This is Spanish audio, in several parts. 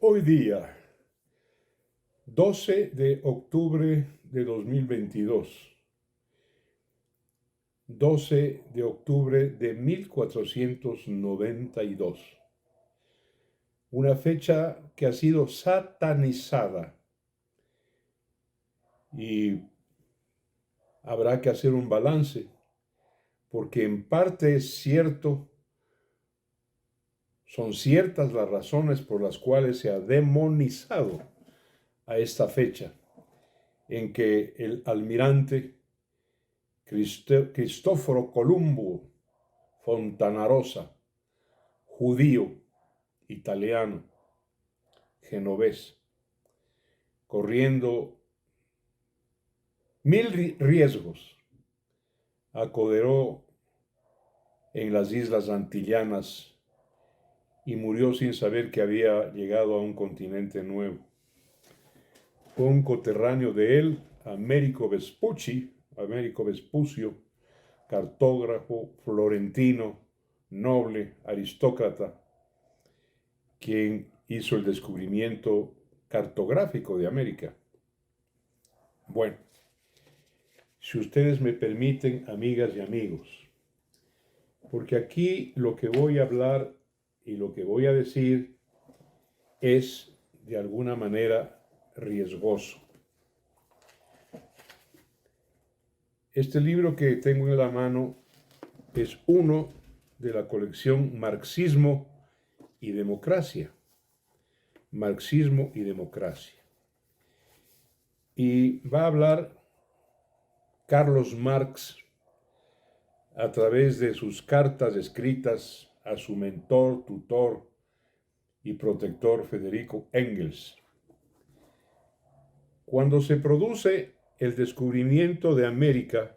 Hoy día, 12 de octubre de 2022, 12 de octubre de 1492, una fecha que ha sido satanizada y habrá que hacer un balance, porque en parte es cierto, son ciertas las razones por las cuales se ha demonizado a esta fecha en que el almirante Cristóforo Colombo Fontanarosa, judío, italiano, genovés, corriendo mil riesgos, acoderó en las islas antillanas y murió sin saber que había llegado a un continente nuevo. Fue un coterráneo de él, Américo Vespucio, cartógrafo, florentino, noble, aristócrata, quien hizo el descubrimiento cartográfico de América. Bueno, si ustedes me permiten, amigas y amigos, porque aquí lo que voy a hablar y lo que voy a decir es de alguna manera riesgoso. Este libro que tengo en la mano es uno de la colección Marxismo y Democracia. Marxismo y Democracia. Y va a hablar Carlos Marx a través de sus cartas escritas a su mentor, tutor y protector Federico Engels. Cuando se produce el descubrimiento de América,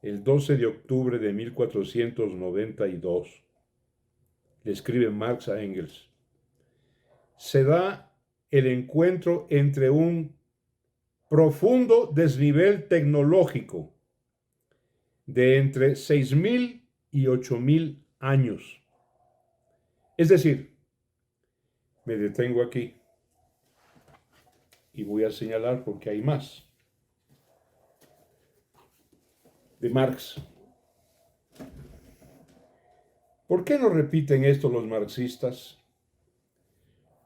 el 12 de octubre de 1492, le escribe Marx a Engels, se da el encuentro entre un profundo desnivel tecnológico de entre 6.000 y 8.000 años. Es decir, me detengo aquí y voy a señalar porque hay más de Marx. ¿Por qué no repiten esto los marxistas?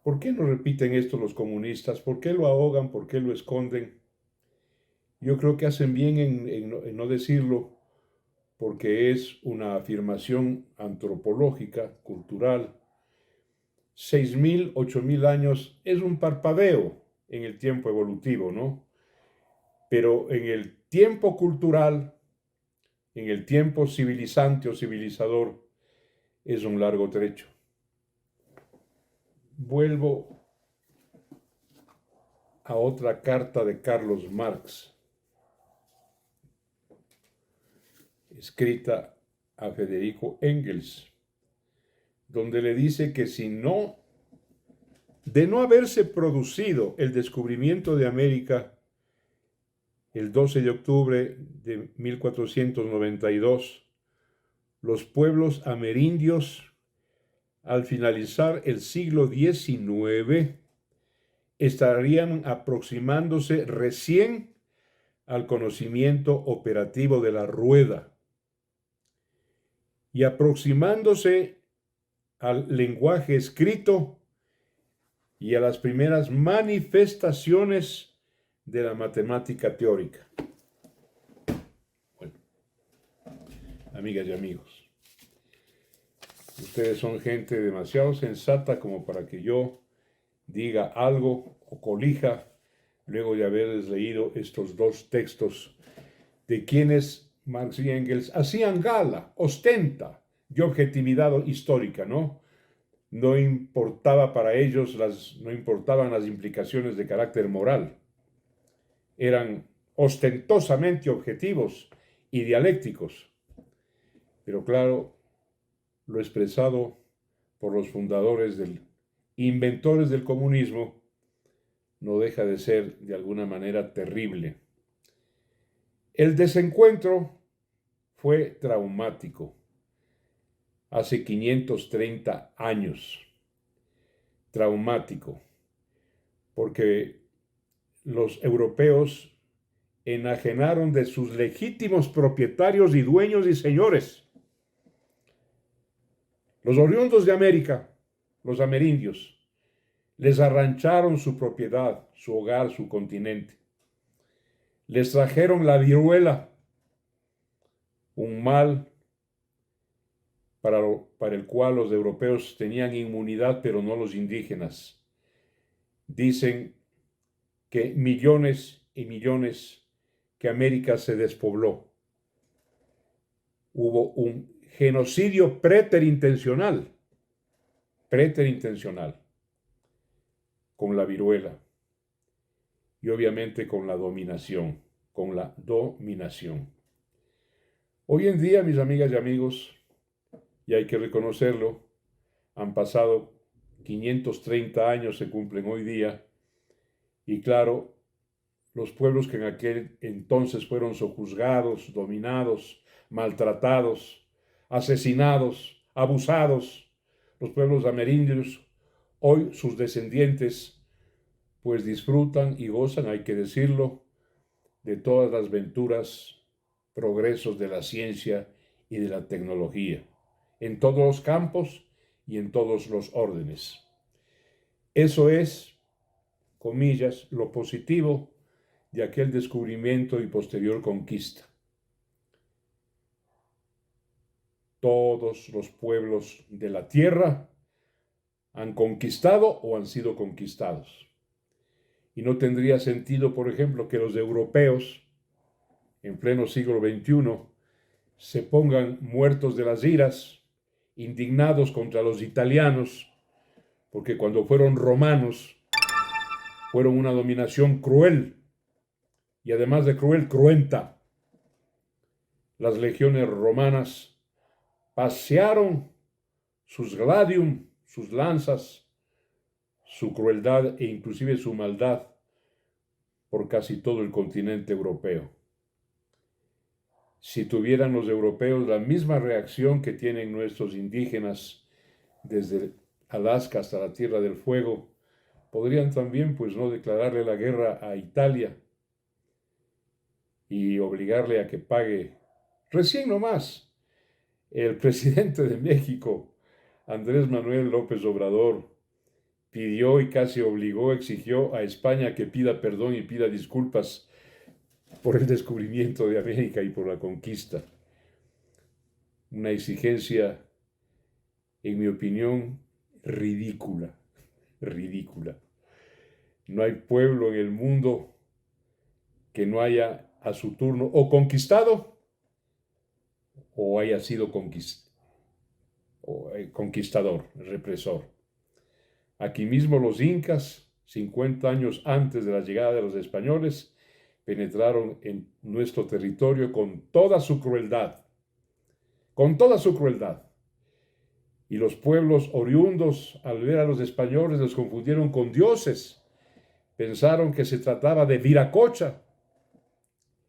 ¿Por qué no repiten esto los comunistas? ¿Por qué lo ahogan? ¿Por qué lo esconden? Yo creo que hacen bien en no decirlo, porque es una afirmación antropológica, cultural. 6.000, 8.000 años es un parpadeo en el tiempo evolutivo, ¿no? Pero en el tiempo cultural, en el tiempo civilizante o civilizador, es un largo trecho. Vuelvo a otra carta de Carlos Marx, escrita a Federico Engels, donde le dice que de no haberse producido el descubrimiento de América el 12 de octubre de 1492, los pueblos amerindios, al finalizar el siglo XIX, estarían aproximándose recién al conocimiento operativo de la rueda y aproximándose al lenguaje escrito y a las primeras manifestaciones de la matemática teórica. Bueno, amigas y amigos, ustedes son gente demasiado sensata como para que yo diga algo o colija luego de haberles leído estos dos textos de quienes Marx y Engels hacían gala, ostenta de objetividad histórica, ¿no? No importaba para ellos no importaban las implicaciones de carácter moral. Eran ostentosamente objetivos y dialécticos. Pero claro, lo expresado por los inventores del comunismo, no deja de ser de alguna manera terrible. El desencuentro fue traumático hace 530 años. traumático, porque los europeos enajenaron de sus legítimos propietarios y dueños y señores. Los oriundos de América, los amerindios, les arrancharon su propiedad, su hogar, su continente. Les trajeron la viruela, un mal para el cual los europeos tenían inmunidad, pero no los indígenas. Dicen que millones y millones que América se despobló. Hubo un genocidio preterintencional con la viruela y obviamente con la dominación. Hoy en día, mis amigas y amigos, y hay que reconocerlo, han pasado 530 años, se cumplen hoy día, y claro, los pueblos que en aquel entonces fueron sojuzgados, dominados, maltratados, asesinados, abusados, los pueblos amerindios, hoy sus descendientes, pues disfrutan y gozan, hay que decirlo, de todas las venturas, progresos de la ciencia y de la tecnología, en todos los campos y en todos los órdenes. Eso es, comillas, lo positivo de aquel descubrimiento y posterior conquista. Todos los pueblos de la tierra han conquistado o han sido conquistados. Y no tendría sentido, por ejemplo, que los europeos, en pleno siglo XXI, se pongan muertos de las iras, indignados contra los italianos, porque cuando fueron romanos, fueron una dominación cruel, y además de cruel, cruenta. Las legiones romanas pasearon sus gladium, sus lanzas, su crueldad e inclusive su maldad por casi todo el continente europeo. Si tuvieran los europeos la misma reacción que tienen nuestros indígenas desde Alaska hasta la Tierra del Fuego, podrían también, pues, no declararle la guerra a Italia y obligarle a que pague. Recién nomás, el presidente de México, Andrés Manuel López Obrador, pidió y casi obligó, exigió a España que pida perdón y pida disculpas por el descubrimiento de América y por la conquista. Una exigencia, en mi opinión, ridícula. No hay pueblo en el mundo que no haya a su turno o conquistado o haya sido conquistador, represor. Aquí mismo los incas, 50 años antes de la llegada de los españoles, penetraron en nuestro territorio con toda su crueldad. Y los pueblos oriundos, al ver a los españoles, los confundieron con dioses. Pensaron que se trataba de Viracocha,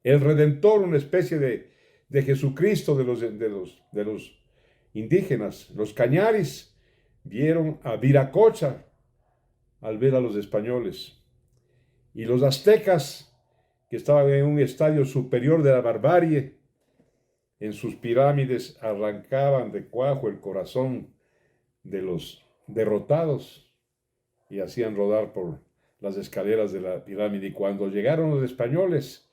el Redentor, una especie de Jesucristo de los indígenas. Los cañaris vieron a Viracocha al ver a los españoles. Y los aztecas, que estaban en un estadio superior de la barbarie, en sus pirámides arrancaban de cuajo el corazón de los derrotados y hacían rodar por las escaleras de la pirámide. Y cuando llegaron los españoles,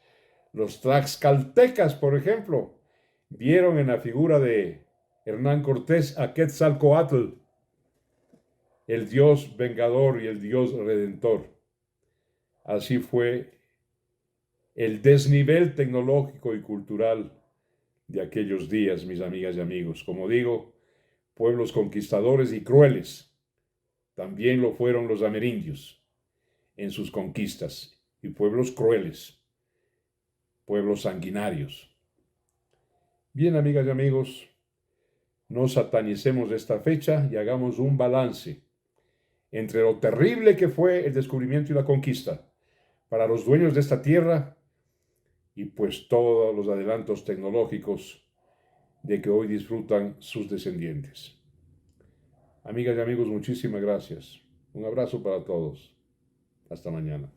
los tlaxcaltecas, por ejemplo, vieron en la figura de Hernán Cortés a Quetzalcóatl, el Dios vengador y el Dios redentor. Así fue el desnivel tecnológico y cultural de aquellos días, mis amigas y amigos. Como digo, pueblos conquistadores y crueles. También lo fueron los amerindios en sus conquistas, y pueblos crueles, pueblos sanguinarios. Bien, amigas y amigos, no satanicemos esta fecha y hagamos un balance entre lo terrible que fue el descubrimiento y la conquista para los dueños de esta tierra y pues todos los adelantos tecnológicos de que hoy disfrutan sus descendientes. Amigas y amigos, muchísimas gracias. Un abrazo para todos. Hasta mañana.